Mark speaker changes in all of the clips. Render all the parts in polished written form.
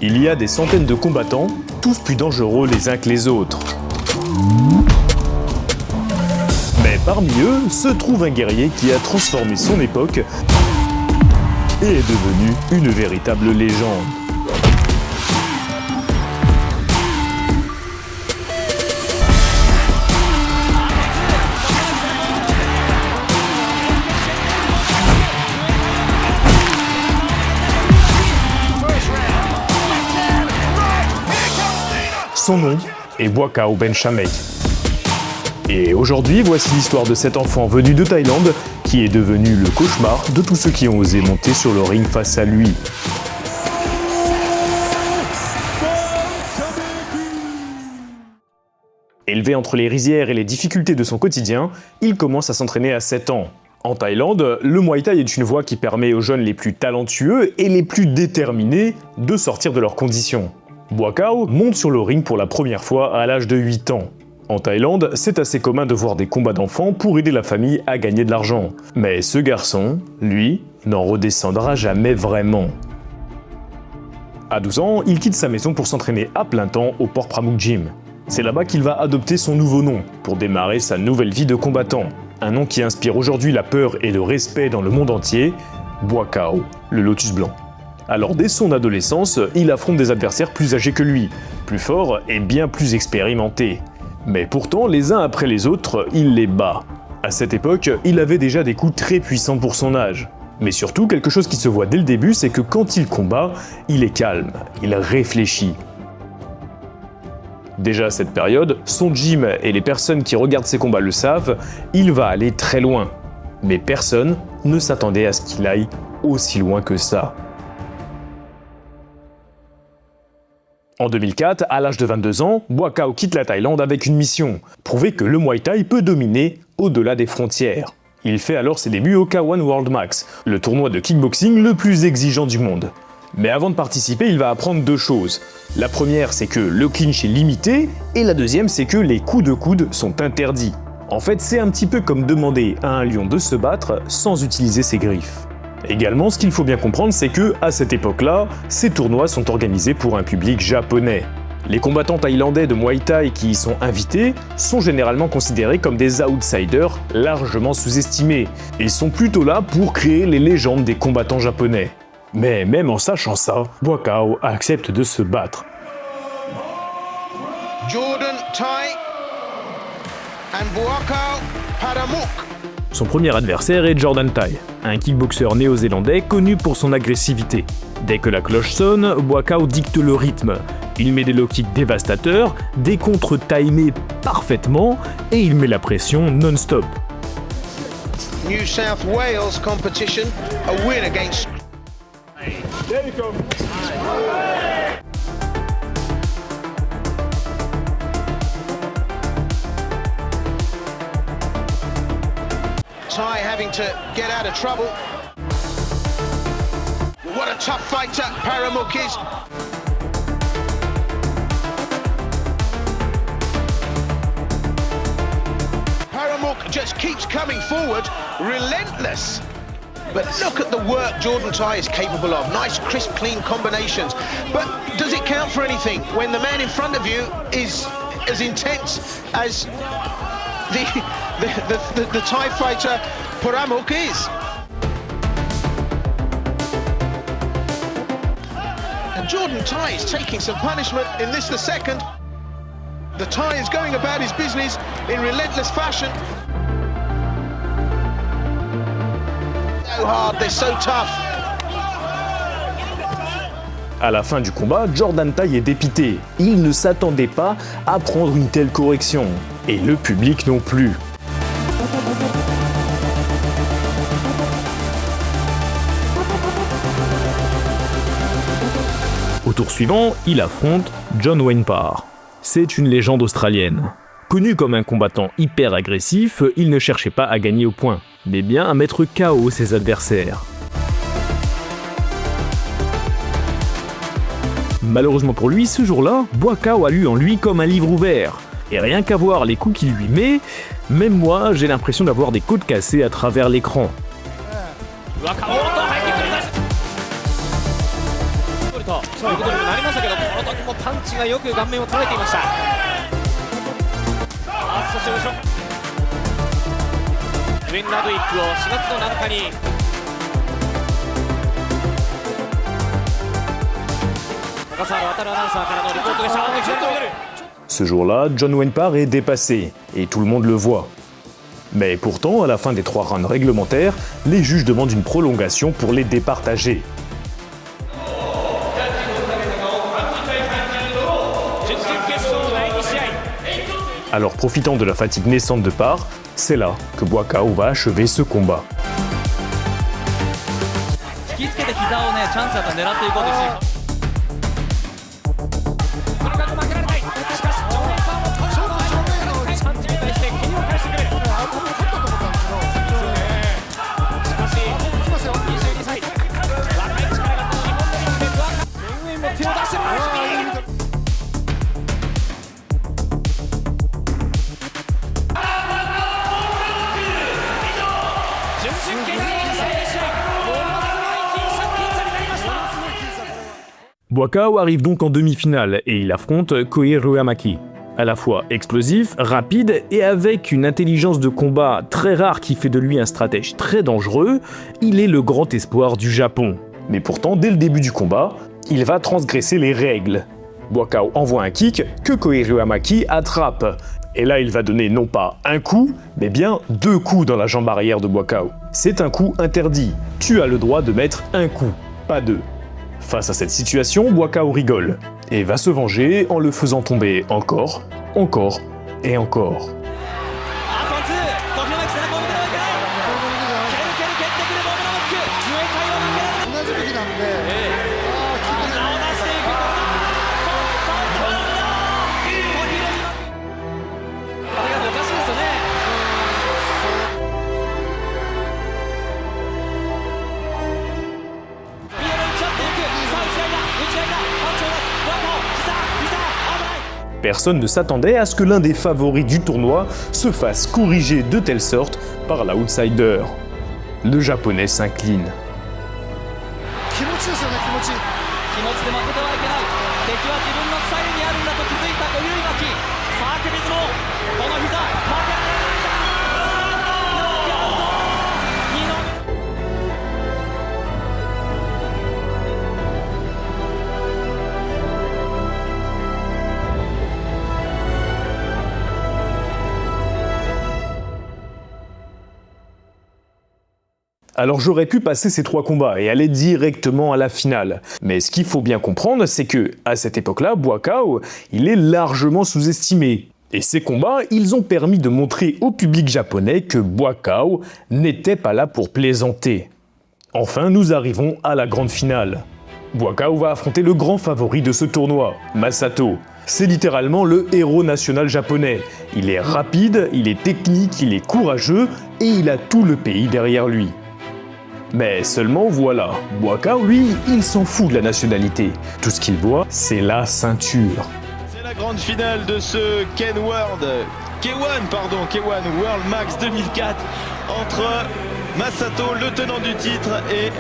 Speaker 1: Il y a des centaines de combattants, tous plus dangereux les uns que les autres. Mais parmi eux se trouve un guerrier qui a transformé son époque et est devenu une véritable légende. Son nom est Buakaw Benchameik. Et aujourd'hui, voici l'histoire de cet enfant venu de Thaïlande qui est devenu le cauchemar de tous ceux qui ont osé monter sur le ring face à lui. Élevé entre les rizières et les difficultés de son quotidien, il commence à s'entraîner à 7 ans. En Thaïlande, le Muay Thai est une voie qui permet aux jeunes les plus talentueux et les plus déterminés de sortir de leurs conditions. Buakaw monte sur le ring pour la première fois à l'âge de 8 ans. En Thaïlande, c'est assez commun de voir des combats d'enfants pour aider la famille à gagner de l'argent. Mais ce garçon, lui, n'en redescendra jamais vraiment. À 12 ans, il quitte sa maison pour s'entraîner à plein temps au Port Pramuk Gym. C'est là-bas qu'il va adopter son nouveau nom, pour démarrer sa nouvelle vie de combattant. Un nom qui inspire aujourd'hui la peur et le respect dans le monde entier, Buakaw, le lotus blanc. Alors dès son adolescence, il affronte des adversaires plus âgés que lui, plus forts et bien plus expérimentés. Mais pourtant, les uns après les autres, il les bat. À cette époque, il avait déjà des coups très puissants pour son âge. Mais surtout, quelque chose qui se voit dès le début, c'est que quand il combat, il est calme, il réfléchit. Déjà à cette période, son gym et les personnes qui regardent ses combats le savent, il va aller très loin. Mais personne ne s'attendait à ce qu'il aille aussi loin que ça. En 2004, à l'âge de 22 ans, Buakaw quitte la Thaïlande avec une mission, prouver que le Muay Thai peut dominer au-delà des frontières. Il fait alors ses débuts au K1 World Max, le tournoi de kickboxing le plus exigeant du monde. Mais avant de participer, il va apprendre deux choses. La première, c'est que le clinch est limité, et la deuxième, c'est que les coups de coude sont interdits. En fait, c'est un petit peu comme demander à un lion de se battre sans utiliser ses griffes. Également, ce qu'il faut bien comprendre, c'est que, à cette époque-là, ces tournois sont organisés pour un public japonais. Les combattants thaïlandais de Muay Thai qui y sont invités sont généralement considérés comme des outsiders largement sous-estimés, et sont plutôt là pour créer les légendes des combattants japonais. Mais même en sachant ça, Buakaw accepte de se battre.
Speaker 2: Jordan Thai and Buakaw Paramuk.
Speaker 1: Son premier adversaire est Jordan Thai, un kickboxer néo-zélandais connu pour son agressivité. Dès que la cloche sonne, Buakaw dicte le rythme. Il met des low kicks dévastateurs, des contres timés parfaitement, et il met la pression non-stop.
Speaker 2: New South Wales competition, a win against. There you go. Thai having to get out of trouble. What a tough fighter Paramuk is. Paramuk just keeps coming forward, relentless. But look at the work Jordan Thai is capable of. Nice, crisp, clean combinations. But does it count for anything when the man in front of you is as intense as the Thai fighter Paramuk is? And Jordan Thai is taking some punishment in this, the second. The Thai is going about his business in relentless fashion. So hard, they're so tough.
Speaker 1: À la fin du combat, Jordan Thai est dépité. Il ne s'attendait pas à prendre une telle correction. Et le public non plus. Au tour suivant, il affronte John Wayne Parr. C'est une légende australienne. Connu comme un combattant hyper agressif, il ne cherchait pas à gagner au point, mais bien à mettre KO ses adversaires. Malheureusement pour lui, ce jour-là, Buakaw a lu en lui comme un livre ouvert. Et rien qu'à voir les coups qu'il lui met, même moi j'ai l'impression d'avoir des côtes cassées à travers l'écran.
Speaker 3: ということにもなりましたけど、この時もパンチがよく顔面を捉えていました。そして後ろグレン・ラドウィックを4月の7日に小笠原渉アナウンサーからのリポートでした。
Speaker 1: Ce jour-là, John Wayne Parr est dépassé, et tout le monde le voit. Mais pourtant, à la fin des 3 rounds réglementaires, les juges demandent une prolongation pour les départager. Alors, profitant de la fatigue naissante de Parr, c'est là que Buakaw va achever ce combat. Buakaw arrive donc en demi-finale et il affronte Koei Ruamaki. À la fois explosif, rapide et avec une intelligence de combat très rare qui fait de lui un stratège très dangereux, il est le grand espoir du Japon. Mais pourtant, dès le début du combat, il va transgresser les règles. Buakaw envoie un kick que Koei Ruamaki attrape. Et là, il va donner non pas un coup, mais bien 2 coups dans la jambe arrière de Buakaw. C'est un coup interdit. Tu as le droit de mettre un coup, pas 2. Face à cette situation, Buakaw rigole et va se venger en le faisant tomber encore et encore. Personne ne s'attendait à ce que l'un des favoris du tournoi se fasse corriger de telle sorte par l'outsider. Le japonais s'incline. Alors j'aurais pu passer ces 3 combats et aller directement à la finale. Mais ce qu'il faut bien comprendre, c'est que, à cette époque-là, Buakaw, il est largement sous-estimé. Et ces combats, ils ont permis de montrer au public japonais que Buakaw n'était pas là pour plaisanter. Enfin, nous arrivons à la grande finale. Buakaw va affronter le grand favori de ce tournoi, Masato. C'est littéralement le héros national japonais. Il est rapide, il est technique, il est courageux et il a tout le pays derrière lui. Mais seulement voilà, Buakaw, lui, il s'en fout de la nationalité. Tout ce qu'il voit, c'est la ceinture.
Speaker 4: C'est la grande finale de ce K1 World Max 2004 entre Masato, le tenant du titre, et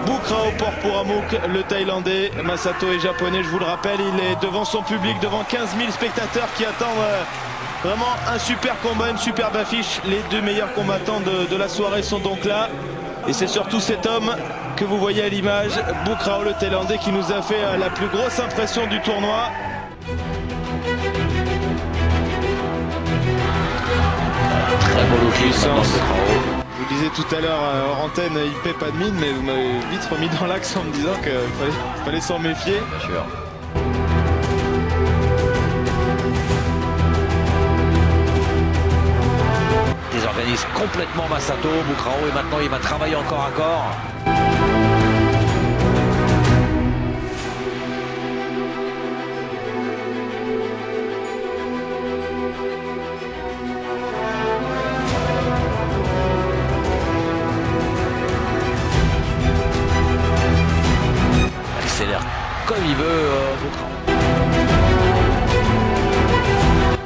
Speaker 4: Bukraw Porpuramook, le Thaïlandais. Masato est japonais, je vous le rappelle, il est devant son public, devant 15 000 spectateurs qui attendent vraiment un super combat, une superbe affiche. Les 2 meilleurs combattants de la soirée sont donc là. Et c'est surtout cet homme que vous voyez à l'image, Bukraw, le Thaïlandais, qui nous a fait la plus grosse impression du tournoi.
Speaker 5: Très beau puissance.
Speaker 4: Je vous disais tout à l'heure hors antenne, il paie pas de mine, mais vous m'avez vite remis dans l'axe en me disant qu'il fallait s'en méfier.
Speaker 5: Bien sûr. Désorganise complètement Masato, Bukraw, et maintenant il va travailler encore à corps. Il accélère comme il veut,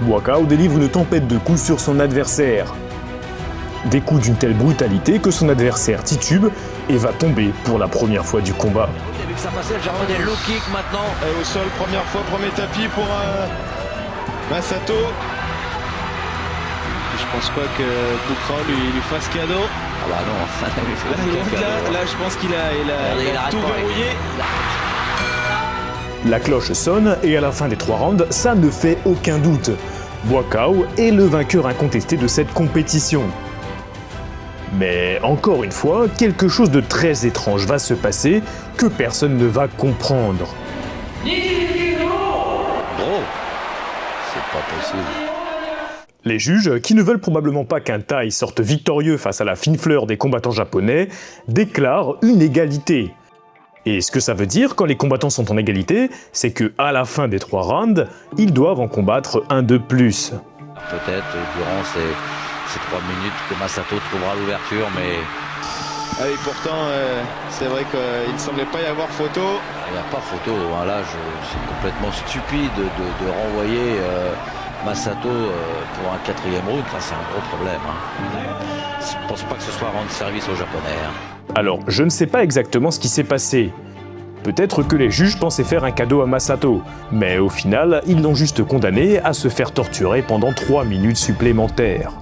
Speaker 1: Buakaw délivre une tempête de coups sur son adversaire. Des coups d'une telle brutalité que son adversaire titube et va tomber pour la première fois du combat.
Speaker 5: Il a vu que ça passait, le japonais low kick maintenant.
Speaker 4: Et au sol, première fois, premier tapis pour Masato. Je pense pas que Boucra lui fasse cadeau.
Speaker 5: Ah bah non,
Speaker 4: Là, je pense qu'il a tout verrouillé.
Speaker 1: La cloche sonne et à la fin des 3 rounds, ça ne fait aucun doute. Buakaw est le vainqueur incontesté de cette compétition. Mais encore une fois, quelque chose de très étrange va se passer que personne ne va comprendre.
Speaker 5: Gros, c'est pas possible.
Speaker 1: Les juges, qui ne veulent probablement pas qu'un Thaï sorte victorieux face à la fine fleur des combattants japonais, déclarent une égalité. Et ce que ça veut dire quand les combattants sont en égalité, c'est que à la fin des 3 rounds, ils doivent en combattre un de plus.
Speaker 5: Peut-être durant ces 3 minutes que Masato trouvera l'ouverture, mais
Speaker 4: Ah oui, pourtant, c'est vrai qu'il ne semblait pas y avoir photo.
Speaker 5: il n'y a pas photo. Hein. Là, c'est complètement stupide de renvoyer Masato pour un 4e round. Enfin, c'est un gros problème. Hein. Je ne pense pas que ce soit rendre service aux Japonais. Hein.
Speaker 1: Alors, je ne sais pas exactement ce qui s'est passé. Peut-être que les juges pensaient faire un cadeau à Masato, mais au final, ils l'ont juste condamné à se faire torturer pendant 3 minutes supplémentaires.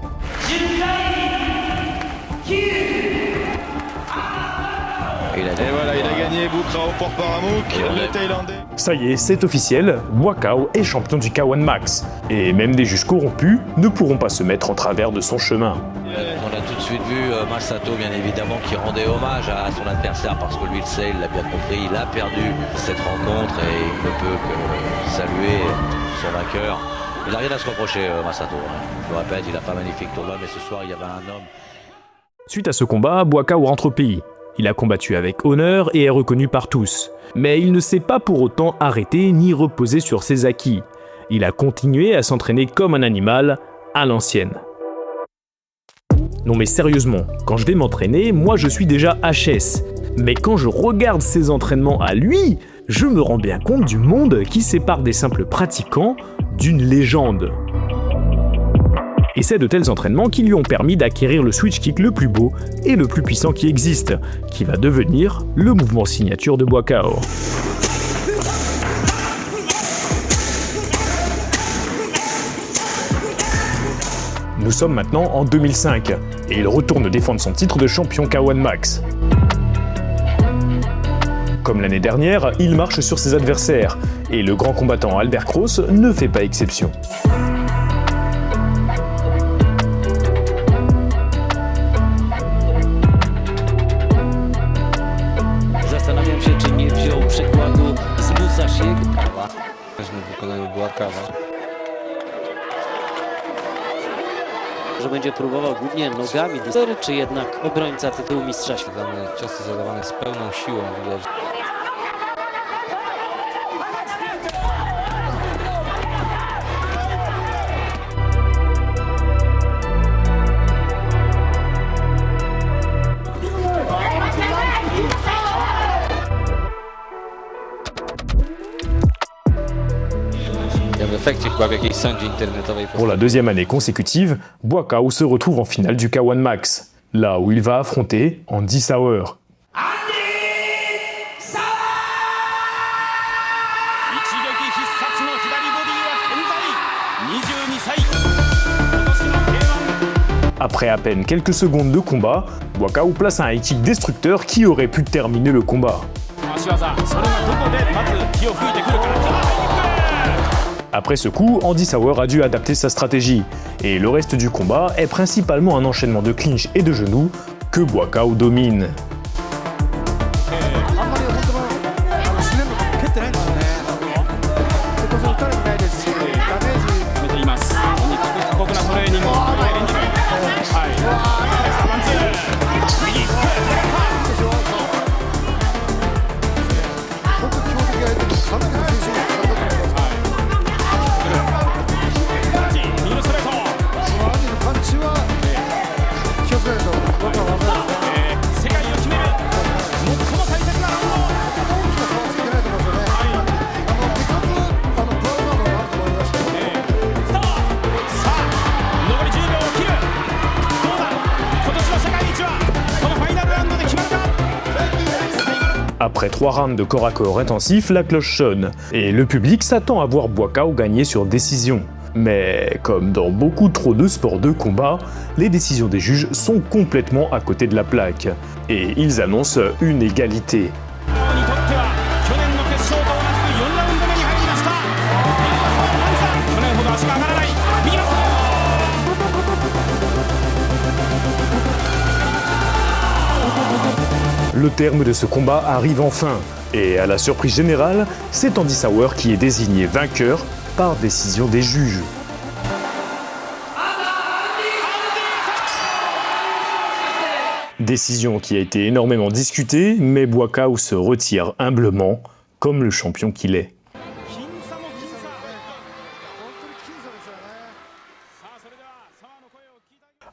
Speaker 4: Et voilà, il a gagné Boucra au port par Amouk, le Thaïlandais.
Speaker 1: Ça y est, c'est officiel, Buakaw est champion du K1 Max. Et même des juges corrompus ne pourront pas se mettre en travers de son chemin.
Speaker 5: On a tout de suite vu Masato, bien évidemment, qui rendait hommage à son adversaire parce que lui le sait, il l'a bien compris, il a perdu cette rencontre et il ne peut que saluer son vainqueur. Il n'a rien à se reprocher, Masato. Hein. Je le répète, il n'a pas un magnifique tournoi, mais ce soir, il y avait un homme.
Speaker 1: Suite à ce combat, Buakaw rentre au pays. Il a combattu avec honneur et est reconnu par tous. Mais il ne s'est pas pour autant arrêté ni reposé sur ses acquis. Il a continué à s'entraîner comme un animal, à l'ancienne. Non mais sérieusement, quand je vais m'entraîner, moi je suis déjà HS. Mais quand je regarde ses entraînements à lui, je me rends bien compte du monde qui sépare des simples pratiquants d'une légende. Et c'est de tels entraînements qui lui ont permis d'acquérir le switch kick le plus beau et le plus puissant qui existe, qui va devenir le mouvement signature de Buakaw. Nous sommes maintenant en 2005, et il retourne défendre son titre de champion K1 Max. Comme l'année dernière, il marche sur ses adversaires, et le grand combattant Albert Kroos ne fait pas exception.
Speaker 3: Zastanawiam się, czy nie wziął przykładu z Musashiego.
Speaker 6: Też mu w wykonaniu była kawa.
Speaker 3: Że będzie próbował głównie nogami, czy jednak obrońca tytułu mistrza świata.
Speaker 6: Dane ciosy zadawane z pełną siłą widać. Ja w efekcie chyba w jakiejś sądzie internetowej
Speaker 1: Pour la deuxième année consécutive, Buakaw se retrouve en finale du K1 Max, là où il va affronter Andy Sauer. Après à peine quelques secondes de combat, Buakaw place un high kick destructeur qui aurait pu terminer le combat. Après ce coup, Andy Sauer a dû adapter sa stratégie, et le reste du combat est principalement un enchaînement de clinch et de genoux que Buakaw domine. Après 3 rounds de corps à corps intensifs, la cloche sonne, et le public s'attend à voir Buakaw gagner sur décision. Mais comme dans beaucoup trop de sports de combat, les décisions des juges sont complètement à côté de la plaque, et ils annoncent une égalité. Le terme de ce combat arrive enfin, et à la surprise générale, c'est Andy Souwer qui est désigné vainqueur par décision des juges. Décision qui a été énormément discutée, mais Buakaw se retire humblement, comme le champion qu'il est.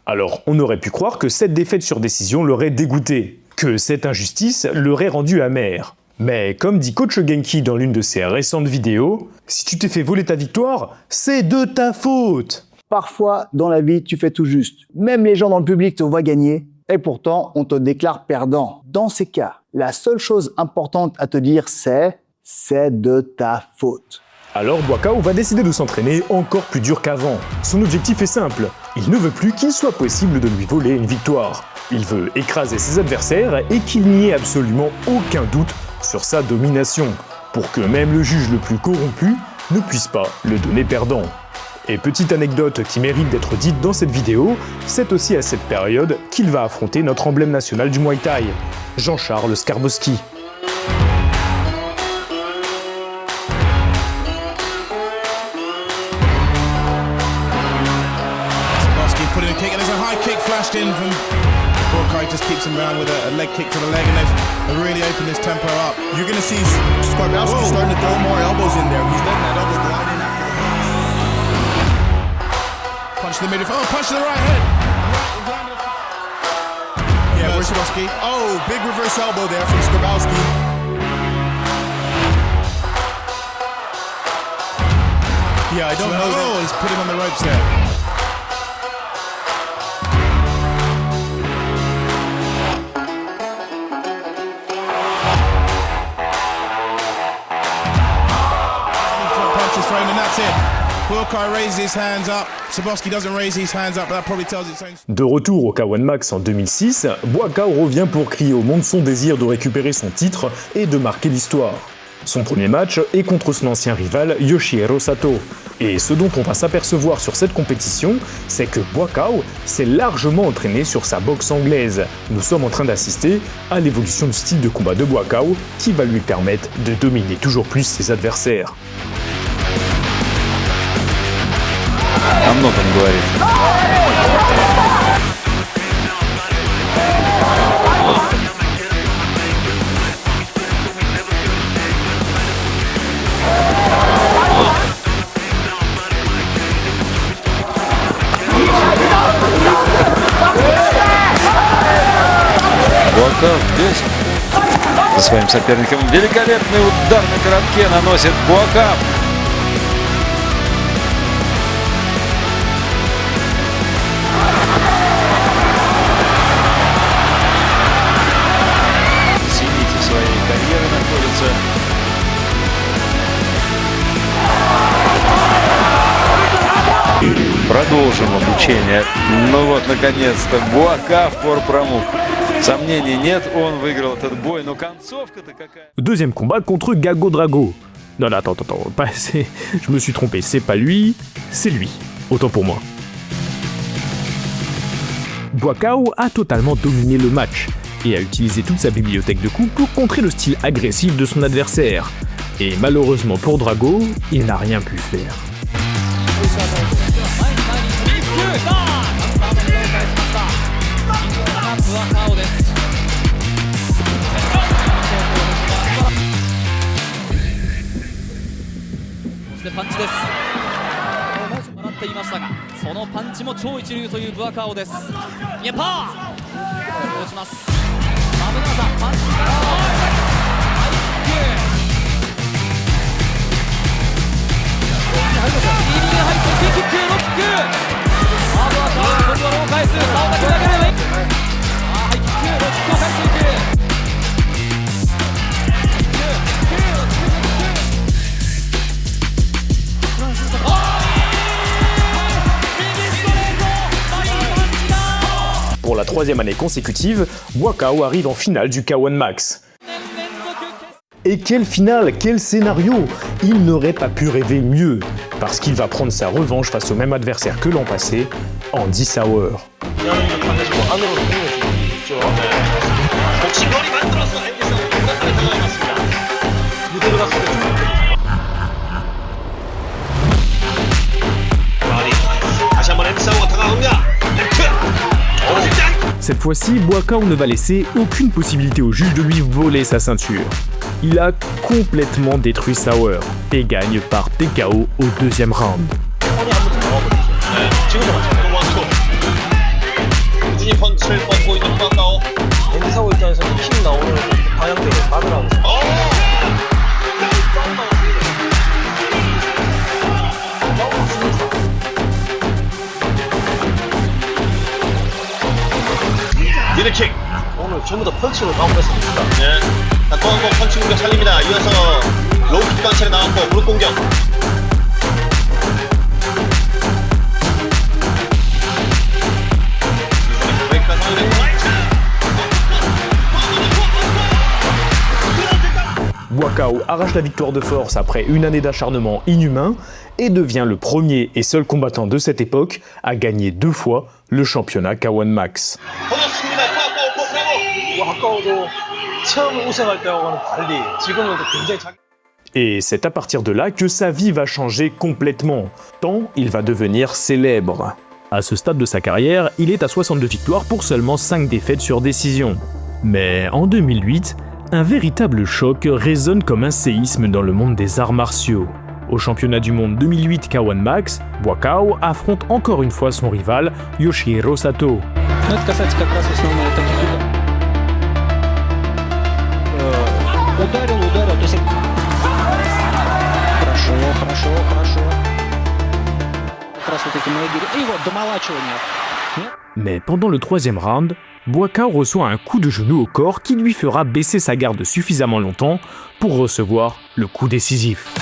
Speaker 1: Alors, on aurait pu croire que cette défaite sur décision l'aurait dégoûté, que cette injustice l'aurait rendu amer. Mais comme dit Coach Genki dans l'une de ses récentes vidéos, si tu t'es fait voler ta victoire, c'est de ta faute.
Speaker 7: Parfois, dans la vie, tu fais tout juste. Même les gens dans le public te voient gagner, et pourtant, on te déclare perdant. Dans ces cas, la seule chose importante à te dire, c'est de ta faute.
Speaker 1: Alors Buakaw va décider de s'entraîner encore plus dur qu'avant. Son objectif est simple, il ne veut plus qu'il soit possible de lui voler une victoire. Il veut écraser ses adversaires et qu'il n'y ait absolument aucun doute sur sa domination, pour que même le juge le plus corrompu ne puisse pas le donner perdant. Et petite anecdote qui mérite d'être dite dans cette vidéo, c'est aussi à cette période qu'il va affronter notre emblème national du Muay Thai, Jean-Charles Skarbowski.
Speaker 8: Putting a kick, and there's a high kick flashed in from Buakaw. Just keeps him around with a leg kick to the leg, and they've really opened this tempo up. You're going to see Skarbowski starting to throw more elbows in there. He's letting that elbow glide in after the punch to the midfield. Oh, punch to the right head. Yeah, where's Skarbowski? Oh, big reverse elbow there from Skarbowski. Yeah, I don't know. Oh, he's put him on the ropes there. And that's it. Buakaw raises his hands up. Skarbowski doesn't raise his hands up, but that probably tells its own.
Speaker 1: De retour au K1 Max en 2006, Buakaw revient pour crier au monde son désir de récupérer son titre et de marquer l'histoire. Son premier match est contre son ancien rival Yoshihiro Sato. Et ce dont on va s'apercevoir sur cette compétition, c'est que Buakaw s'est largement entraîné sur sa boxe anglaise. Nous sommes en train d'assister à l'évolution du style de combat de Buakaw qui va lui permettre de dominer toujours plus ses adversaires.
Speaker 6: О многом говорит. Буакав здесь за своим соперником. Великолепный удар на коротке наносит Буакав. Продолжим обучение. Ну вот, наконец-то, Буакав Порпрамук. Сомнений нет, он выиграл этот бой, но концовка-то какая.
Speaker 1: Deuxième combat contre Gago Drago. Non, attends, je me suis trompé, c'est pas lui, c'est lui. Autant pour moi. Buakaw a totalement dominé le match et a utilisé toute sa bibliothèque de coups pour contrer le style agressif de son adversaire. Et malheureusement pour Drago, il n'a rien pu faire. troisième année consécutive, Buakaw arrive en finale du K1 Max. Et quelle finale, quel scénario! Il n'aurait pas pu rêver mieux, parce qu'il va prendre sa revanche face au même adversaire que l'an passé, Andy Souwer. Cette fois-ci, Buakaw ne va laisser aucune possibilité au juge de lui voler sa ceinture. Il a complètement détruit Souwer et gagne par TKO au deuxième round.
Speaker 2: 미들킥. 오늘 전부 다 펀칭으로 마무리했습니다. 네. 자, 또 한 번 펀치 공격 살립니다. 이어서 로우킥도 한 차례 나왔고 무릎 공격.
Speaker 1: Buakaw arrache la victoire de force après une année d'acharnement inhumain et devient le premier et seul combattant de cette époque à gagner 2 fois le championnat K1 Max. Et c'est à partir de là que sa vie va changer complètement, tant il va devenir célèbre. À ce stade de sa carrière, il est à 62 victoires pour seulement 5 défaites sur décision. Mais en 2008, un véritable choc résonne comme un séisme dans le monde des arts martiaux. Au championnat du monde 2008 K1 Max, Buakaw affronte encore une fois son rival Yoshihiro Sato. Mais pendant le troisième round, Buakaw reçoit un coup de genou au corps qui lui fera baisser sa garde suffisamment longtemps pour recevoir le coup décisif.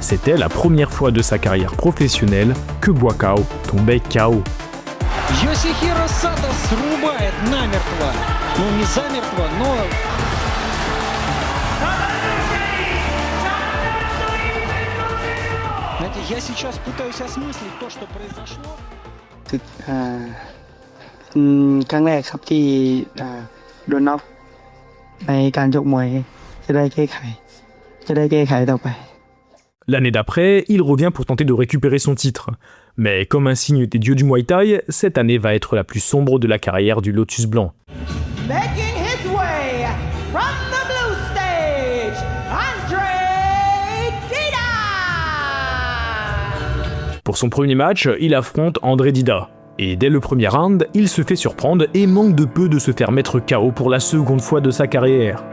Speaker 1: C'était la première fois de sa carrière professionnelle que Buakaw tombait KO.
Speaker 3: Yoshihiro Sato срубает намертво. Ну не замертво, но... Знаете, я сейчас пытаюсь осмыслить то, что произошло.
Speaker 9: ครั้งแรกครับที่โดนน็อกในการชกมวยจะได้แก้ไขต่อไป
Speaker 1: L'année d'après, il revient pour tenter de récupérer son titre. Mais comme un signe des dieux du Muay Thai, cette année va être la plus sombre de la carrière du Lotus Blanc.
Speaker 10: Making his way from the blue stage, André Dida.
Speaker 1: Pour son premier match, il affronte André Dida. Et dès le premier round, il se fait surprendre et manque de peu de se faire mettre KO pour la seconde fois de sa carrière.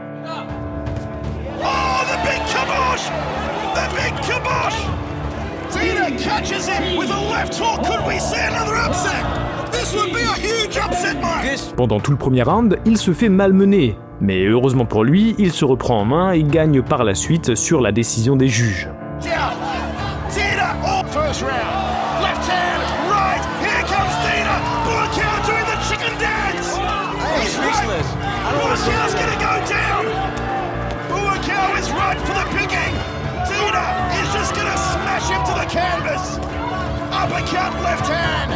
Speaker 1: Pendant tout le premier round, il se fait malmener, mais heureusement pour lui, il se reprend en main et gagne par la suite sur la décision des juges.
Speaker 8: Uppercut left hand.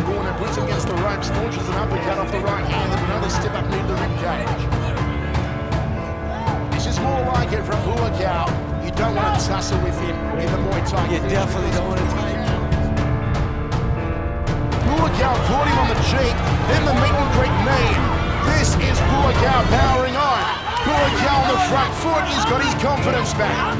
Speaker 8: Corner puts him against the ropes, launches an uppercut off the right hand, and another step up near the rib cage. This is more like it from Buakaw. You don't want to tussle with him in the Muay Thai. You definitely don't want to take him. Buakaw caught him on the cheek, then the meet and greet knee. This is Buakaw powering on. Buakaw on the front foot, he's got his confidence back.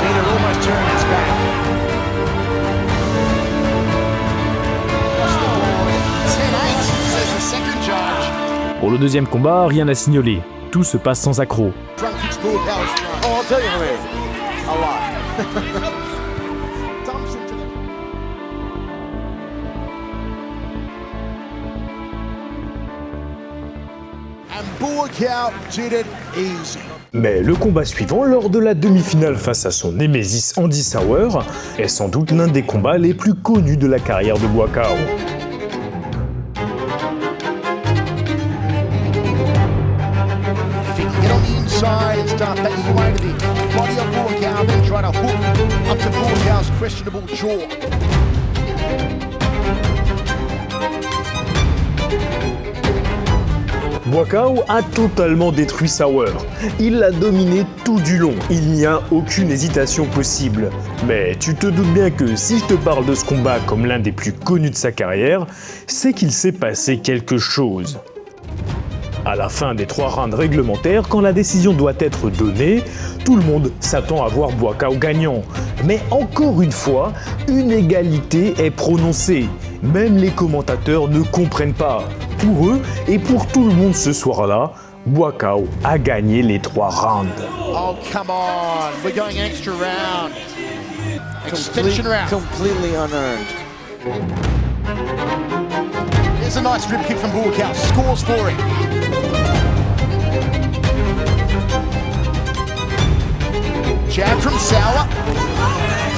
Speaker 8: Peter almost turned his back. Across the board, 10-8, says the second judge.
Speaker 1: Pour le deuxième combat, rien à signaler. Tout se passe sans accroc.
Speaker 8: Front kicks Buakaw's front.
Speaker 11: Oh, I'll tell you where. A lot.
Speaker 8: Dumps into the... And Buakaw did it easy.
Speaker 1: Mais le combat suivant, lors de la demi-finale face à son némésis Andy Sauer, est sans doute l'un des combats les plus connus de la carrière de Buakaw.
Speaker 8: If he can get on the inside and start backing away to the body of Buakaw, then try to hook up to Buakaw's questionable jaw.
Speaker 1: Buakaw a totalement détruit Sauer. Il l'a dominé tout du long, il n'y a aucune hésitation possible. Mais tu te doutes bien que si je te parle de ce combat comme l'un des plus connus de sa carrière, c'est qu'il s'est passé quelque chose. À la fin des 3 rounds réglementaires, quand la décision doit être donnée, tout le monde s'attend à voir Buakaw gagnant. Mais encore une fois, une égalité est prononcée. Même les commentateurs ne comprennent pas. Pour eux et pour tout le monde ce soir-là, Buakaw a gagné les 3 rounds.
Speaker 8: Oh, come on. We're going extra round. Extension round.
Speaker 11: Completely unearned.
Speaker 8: Here's a nice rib kick from Buakaw. Scores for him. Jab from Sauer.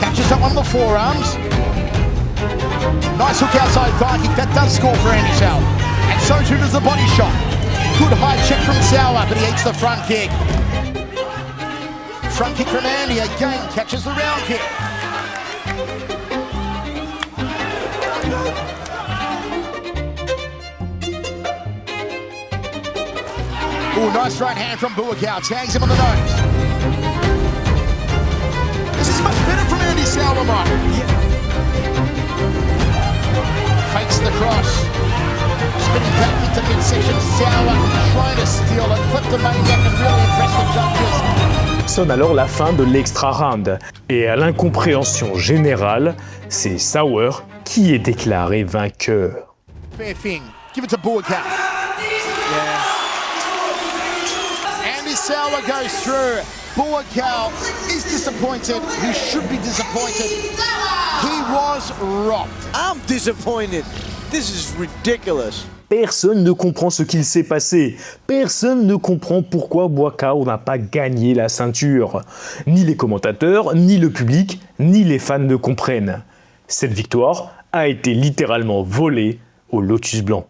Speaker 8: Catches up on the forearms. Nice hook outside thigh kick. That does score for Andy Sauer. And so too does the body shot. Good high check from Sauer, but he eats the front kick. Front kick from Andy. Again catches the round kick. Oh, nice right hand from Buakaw. Tags him on the nose. This is much better from Andy Sauer, Mike. Fakes the cross. Spinning back into midsection. Sauer trying to steal it. Clip the maniac and really impress the judges.
Speaker 1: Sonne alors la fin de l'extra round. Et à l'incompréhension générale, c'est Sauer qui est déclaré vainqueur.
Speaker 8: Fair thing. Give it to Buakaw. Andy Sauer goes through. Buakaw is disappointed. He should be disappointed. He was robbed.
Speaker 11: I'm disappointed. This is ridiculous.
Speaker 1: Personne ne comprend ce qu'il s'est passé. Personne ne comprend pourquoi Buakaw n'a pas gagné la ceinture. Ni les commentateurs, ni le public, ni les fans ne comprennent. Cette victoire a été littéralement volée au Lotus Blanc.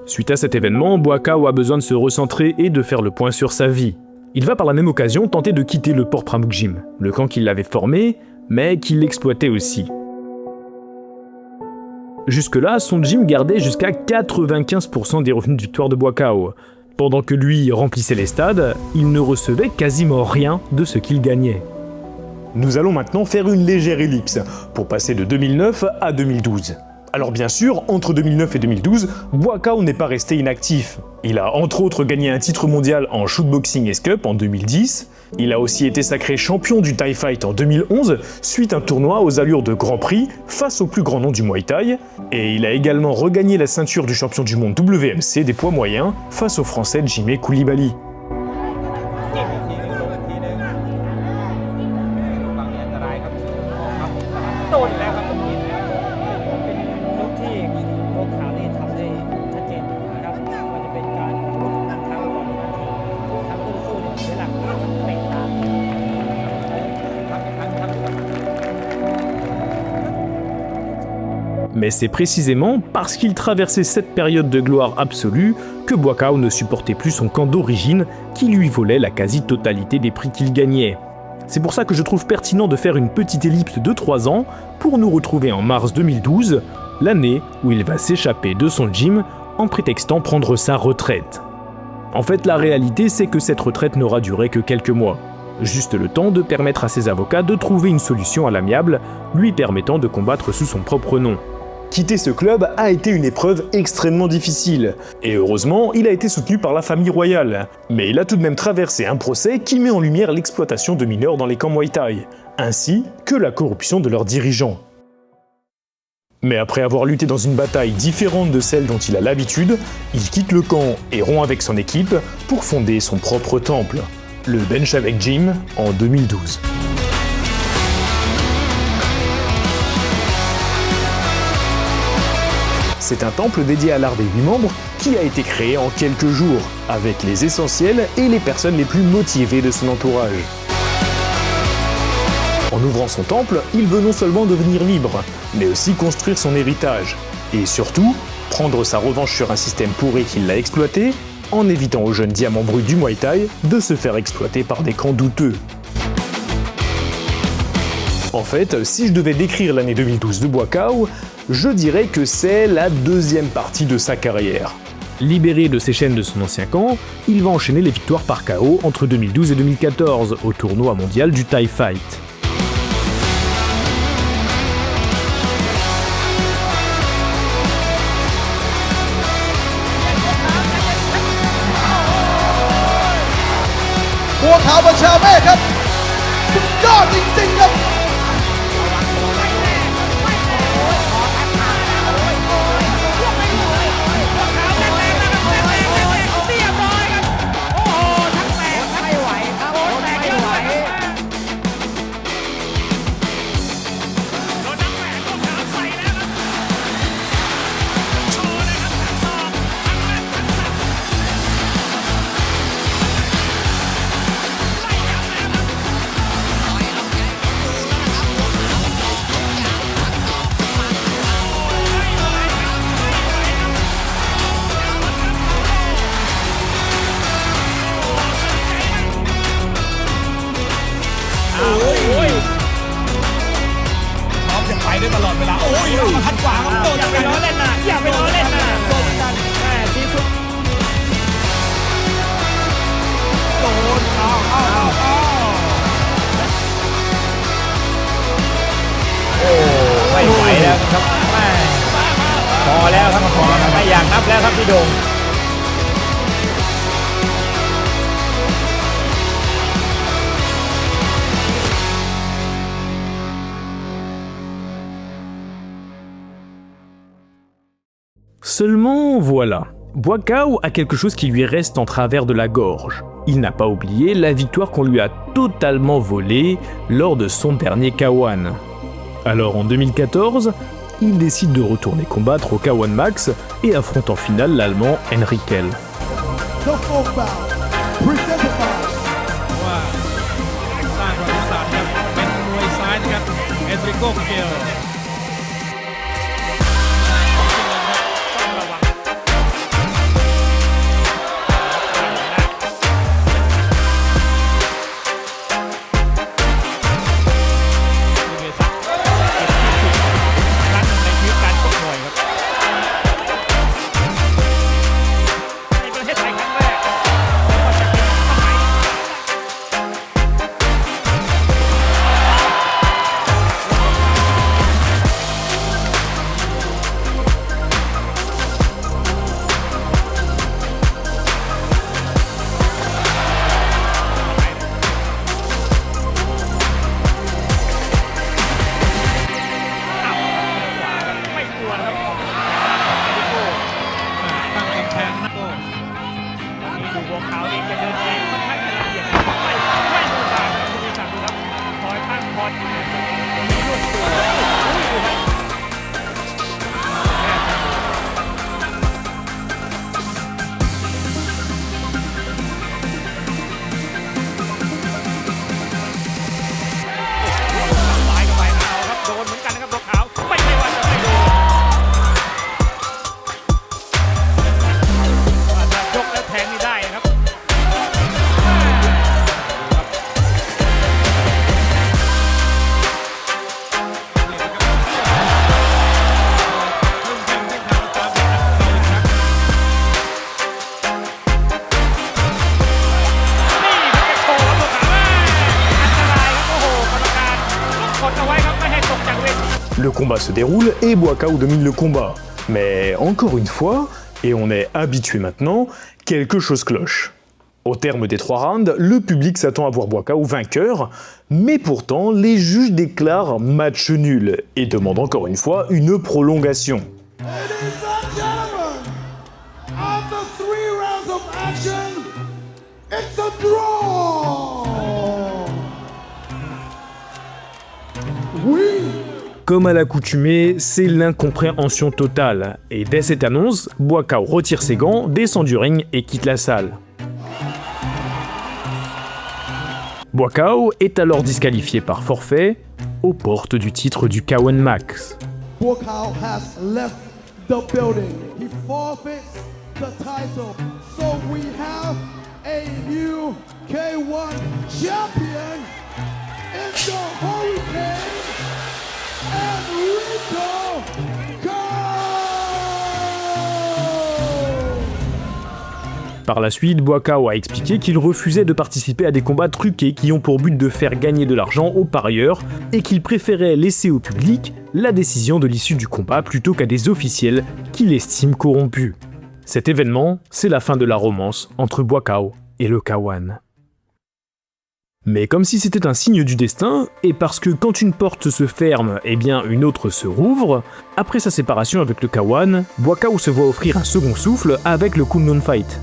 Speaker 1: Suite à cet événement, Buakaw a besoin de se recentrer et de faire le point sur sa vie. Il va par la même occasion tenter de quitter le Port Pramuk Gym, le camp qui l'avait formé, mais qui l'exploitait aussi. Jusque-là, son gym gardait jusqu'à 95% des revenus du victoire de Buakaw. Pendant que lui remplissait les stades, il ne recevait quasiment rien de ce qu'il gagnait. Nous allons maintenant faire une légère ellipse, pour passer de 2009 à 2012. Alors bien sûr, entre 2009 et 2012, Buakaw n'est pas resté inactif. Il a entre autres gagné un titre mondial en shootboxing S-Cup en 2010. Il a aussi été sacré champion du Thai Fight en 2011, suite à un tournoi aux allures de Grand Prix face au plus grand nom du Muay Thai. Et il a également regagné la ceinture du champion du monde WMC des poids moyens face au Français Jimé Koulibaly. Mais c'est précisément parce qu'il traversait cette période de gloire absolue que Buakaw ne supportait plus son camp d'origine qui lui volait la quasi-totalité des prix qu'il gagnait. C'est pour ça que je trouve pertinent de faire une petite ellipse de 3 ans pour nous retrouver en mars 2012, l'année où il va s'échapper de son gym en prétextant prendre sa retraite. En fait, la réalité, c'est que cette retraite n'aura duré que quelques mois. juste le temps de permettre à ses avocats de trouver une solution à l'amiable, lui permettant de combattre sous son propre nom. Quitter ce club a été une épreuve extrêmement difficile, et heureusement, il a été soutenu par la famille royale. Mais il a tout de même traversé un procès qui met en lumière l'exploitation de mineurs dans les camps Muay Thai, ainsi que la corruption de leurs dirigeants. Mais après avoir lutté dans une bataille différente de celle dont il a l'habitude, il quitte le camp et rompt avec son équipe pour fonder son propre temple, le Bench avec Jim, en 2012. C'est un temple dédié à l'art des 8 membres qui a été créé en quelques jours, avec les essentiels et les personnes les plus motivées de son entourage. En ouvrant son temple, il veut non seulement devenir libre, mais aussi construire son héritage. Et surtout, prendre sa revanche sur un système pourri qui l'a exploité, en évitant aux jeunes diamants bruts du Muay Thai de se faire exploiter par des camps douteux. En fait, si je devais décrire l'année 2012 de Buakaw, je dirais que c'est la deuxième partie de sa carrière. Libéré de ses chaînes de son ancien camp, il va enchaîner les victoires par KO entre 2012 et 2014 au tournoi mondial du Thai Fight.
Speaker 11: Buakaw บัญชาเมฆครับสุดยอดจริงๆครับ
Speaker 12: ได้ตลอดเวลาโอ้ยเอามาคัดขวางครับโดนอย่าไปล้อเล่นนะอย่าไปล้อเล่นนะโดนกันแม่ทีสุดโดนเอาโอ้ไม่ไหวแล้วครับแม่พอแล้วครับพอไม่อยากนับแล้วครับพี่โด่ง
Speaker 1: Seulement, voilà. Buakaw a quelque chose qui lui reste en travers de la gorge. Il n'a pas oublié la victoire qu'on lui a totalement volée lors de son dernier K1. Alors en 2014, il décide de retourner combattre au K1 Max et affronte en finale l'Allemand Henrikel. Le combat se déroule et Buakaw domine le combat. Mais encore une fois, et on est habitué maintenant, quelque chose cloche. Au terme des 3 rounds, le public s'attend à voir Buakaw vainqueur, mais pourtant les juges déclarent match nul et demandent encore une fois une prolongation. Comme à l'accoutumée, c'est l'incompréhension totale, et dès cette annonce, Buakaw retire ses gants, descend du ring et quitte la salle. Buakaw est alors disqualifié par forfait aux portes du titre du K1 Max.
Speaker 13: Buakaw has left the building. He forfeits the title. So we have a new K1 champion in the Hurricane and Rico Go!
Speaker 1: Par la suite, Buakaw a expliqué qu'il refusait de participer à des combats truqués qui ont pour but de faire gagner de l'argent aux parieurs et qu'il préférait laisser au public la décision de l'issue du combat plutôt qu'à des officiels qu'il estime corrompus. Cet événement, c'est la fin de la romance entre Buakaw et le K1. Mais comme si c'était un signe du destin, et parce que quand une porte se ferme, eh bien une autre se rouvre, après sa séparation avec le K1, Buakaw se voit offrir un second souffle avec le Kunlun Fight.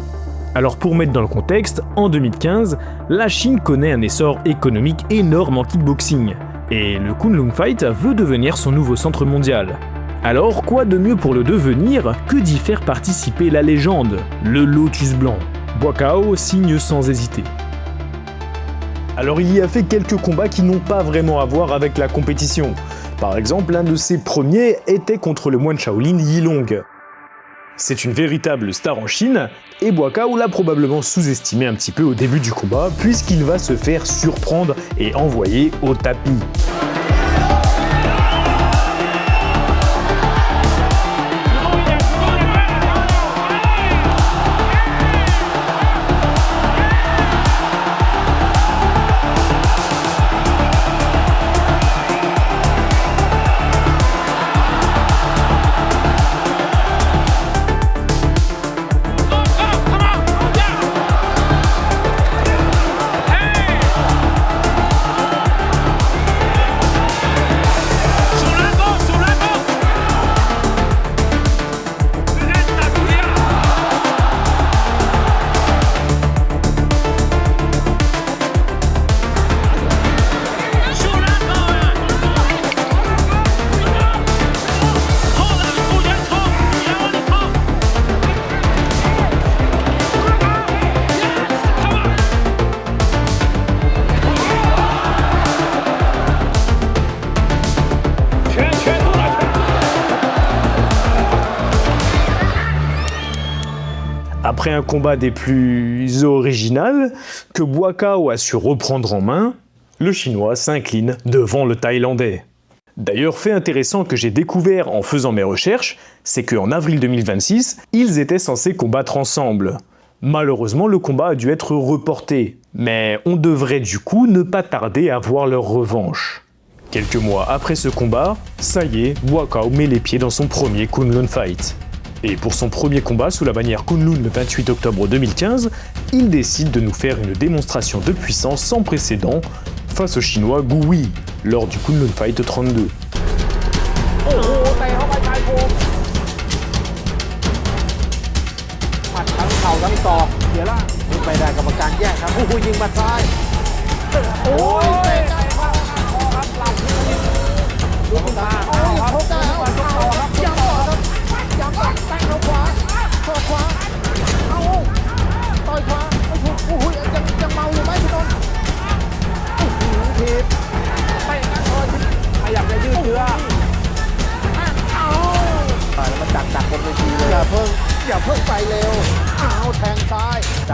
Speaker 1: Alors pour mettre dans le contexte, en 2015, la Chine connaît un essor économique énorme en kickboxing, et le Kunlun Fight veut devenir son nouveau centre mondial. Alors quoi de mieux pour le devenir que d'y faire participer la légende, le Lotus Blanc. Buakaw signe sans hésiter. Alors il y a fait quelques combats qui n'ont pas vraiment à voir avec la compétition. Par exemple, l'un de ses premiers était contre le moine Shaolin Yilong. C'est une véritable star en Chine, et Buakaw l'a probablement sous-estimé un petit peu au début du combat, puisqu'il va se faire surprendre et envoyer au tapis. Après un combat des plus originaux, que Buakaw a su reprendre en main, le Chinois s'incline devant le Thaïlandais. D'ailleurs, fait intéressant que j'ai découvert en faisant mes recherches, c'est qu'en avril 2026, ils étaient censés combattre ensemble. Malheureusement, le combat a dû être reporté, mais on devrait du coup ne pas tarder à voir leur revanche. Quelques mois après ce combat, ça y est, Buakaw met les pieds dans son premier Kunlun Fight. Et pour son premier combat sous la bannière Kunlun le 28 octobre 2015, il décide de nous faire une démonstration de puissance sans précédent face au chinois Gu Wei lors du Kunlun Fight 32.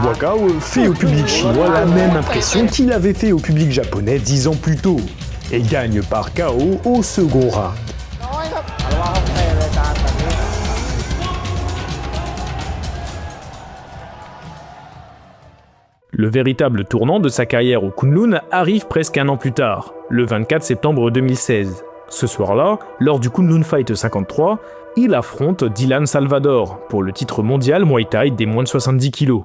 Speaker 1: Buakaw fait au public chinois la même impression qu'il avait fait au public japonais 10 ans plus tôt, et gagne par KO au second round. Le véritable tournant de sa carrière au Kunlun arrive presque un an plus tard, le 24 septembre 2016. Ce soir-là, lors du Kunlun Fight 53, il affronte Dylan Salvador pour le titre mondial Muay Thai des moins de 70 kg.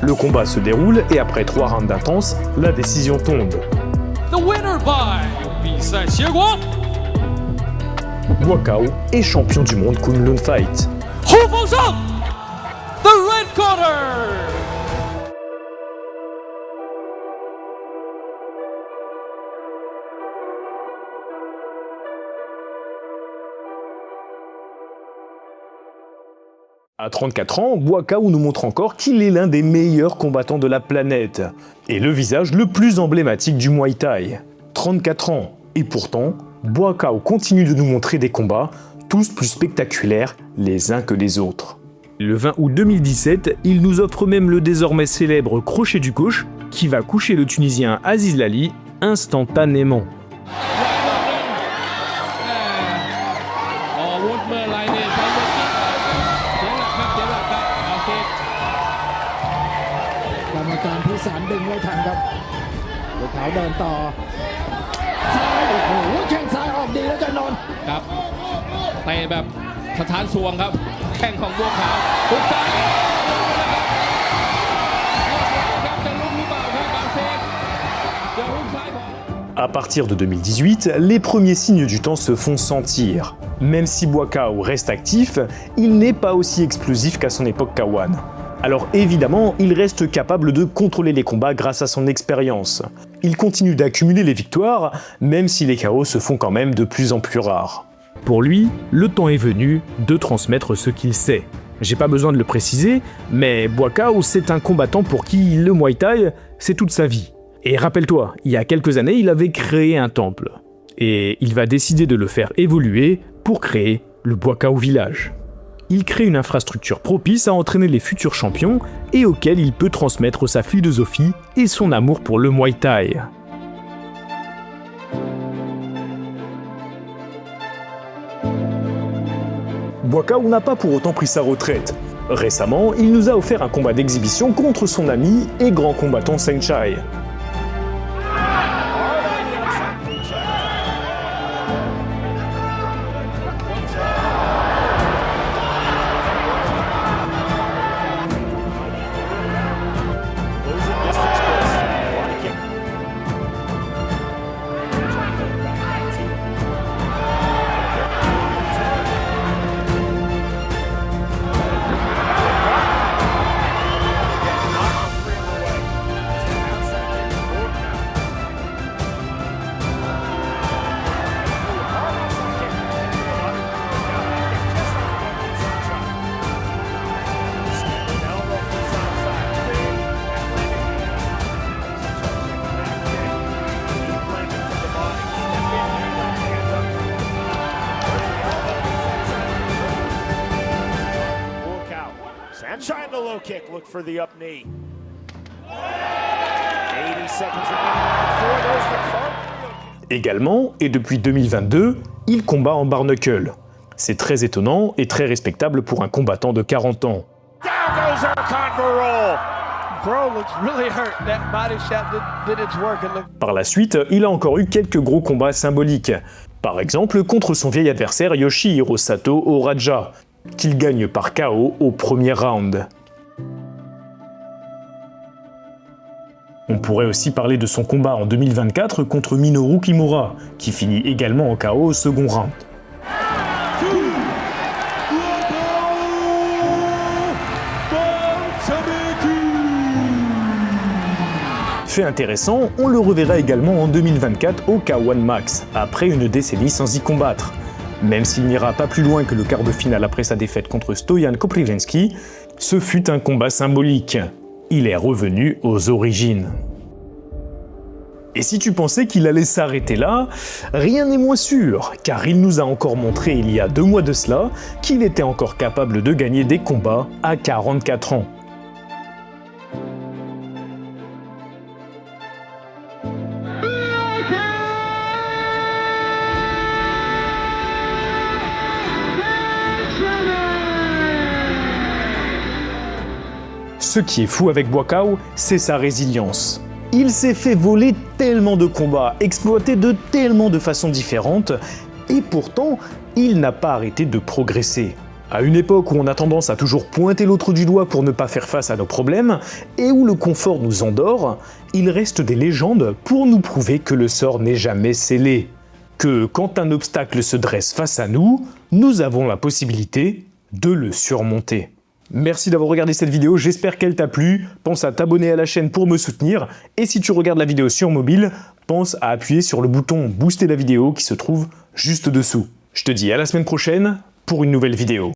Speaker 1: Le combat se déroule et après 3 rounds intenses, la décision tombe.
Speaker 12: The winner by 比赛结果
Speaker 1: Buakaw est champion du monde Kunlun Fight.
Speaker 12: 胡风胜 The red corner.
Speaker 1: À 34 ans, Buakaw nous montre encore qu'il est l'un des meilleurs combattants de la planète et le visage le plus emblématique du Muay Thai. 34 ans, et pourtant, Buakaw continue de nous montrer des combats, tous plus spectaculaires les uns que les autres. Le 20 août 2017, il nous offre même le désormais célèbre crochet du coach, qui va coucher le Tunisien Aziz Lali instantanément. À partir de 2018, les premiers signes du temps se font sentir. Même si Buakaw reste actif, il n'est pas aussi explosif qu'à son époque K1. Alors évidemment, il reste capable de contrôler les combats grâce à son expérience. Il continue d'accumuler les victoires, même si les KO se font quand même de plus en plus rares. Pour lui, le temps est venu de transmettre ce qu'il sait. J'ai pas besoin de le préciser, mais Buakaw, c'est un combattant pour qui le Muay Thai, c'est toute sa vie. Et rappelle-toi, il y a quelques années, il avait créé un temple. Et il va décider de le faire évoluer pour créer le Buakaw Village. Il crée une infrastructure propice à entraîner les futurs champions et auquel il peut transmettre sa philosophie et son amour pour le Muay Thai. Buakaw n'a pas pour autant pris sa retraite. Récemment, il nous a offert un combat d'exhibition contre son ami et grand combattant Saenchai.
Speaker 14: Trying the low kick, look for the up knee. 80 seconds remaining. There's the card.
Speaker 1: Également, et depuis 2022, il combat en bare knuckle. C'est très étonnant et très respectable pour un combattant de 40 ans.
Speaker 14: Down goes Erkan Varol. Bro looks really hurt. That body shot did its work.
Speaker 1: Par la suite, il a encore eu quelques gros combats symboliques. Par exemple, contre son vieil adversaire Yoshihiro Sato au Raja, qu'il gagne par KO au premier round. On pourrait aussi parler de son combat en 2024 contre Minoru Kimura, qui finit également en KO au second round. Fait intéressant, on le reverra également en 2024 au K1 Max, après une décennie sans y combattre. Même s'il n'ira pas plus loin que le quart de finale après sa défaite contre Stojan Koprivensky, ce fut un combat symbolique. Il est revenu aux origines. Et si tu pensais qu'il allait s'arrêter là, rien n'est moins sûr, car il nous a encore montré il y a 2 mois de cela qu'il était encore capable de gagner des combats à 44 ans. Ce qui est fou avec Buakaw, c'est sa résilience. Il s'est fait voler tellement de combats, exploité de tellement de façons différentes, et pourtant, il n'a pas arrêté de progresser. À une époque où on a tendance à toujours pointer l'autre du doigt pour ne pas faire face à nos problèmes, et où le confort nous endort, il reste des légendes pour nous prouver que le sort n'est jamais scellé. Que quand un obstacle se dresse face à nous, nous avons la possibilité de le surmonter. Merci d'avoir regardé cette vidéo, j'espère qu'elle t'a plu. Pense à t'abonner à la chaîne pour me soutenir. Et si tu regardes la vidéo sur mobile, pense à appuyer sur le bouton booster la vidéo qui se trouve juste dessous. Je te dis à la semaine prochaine pour une nouvelle vidéo.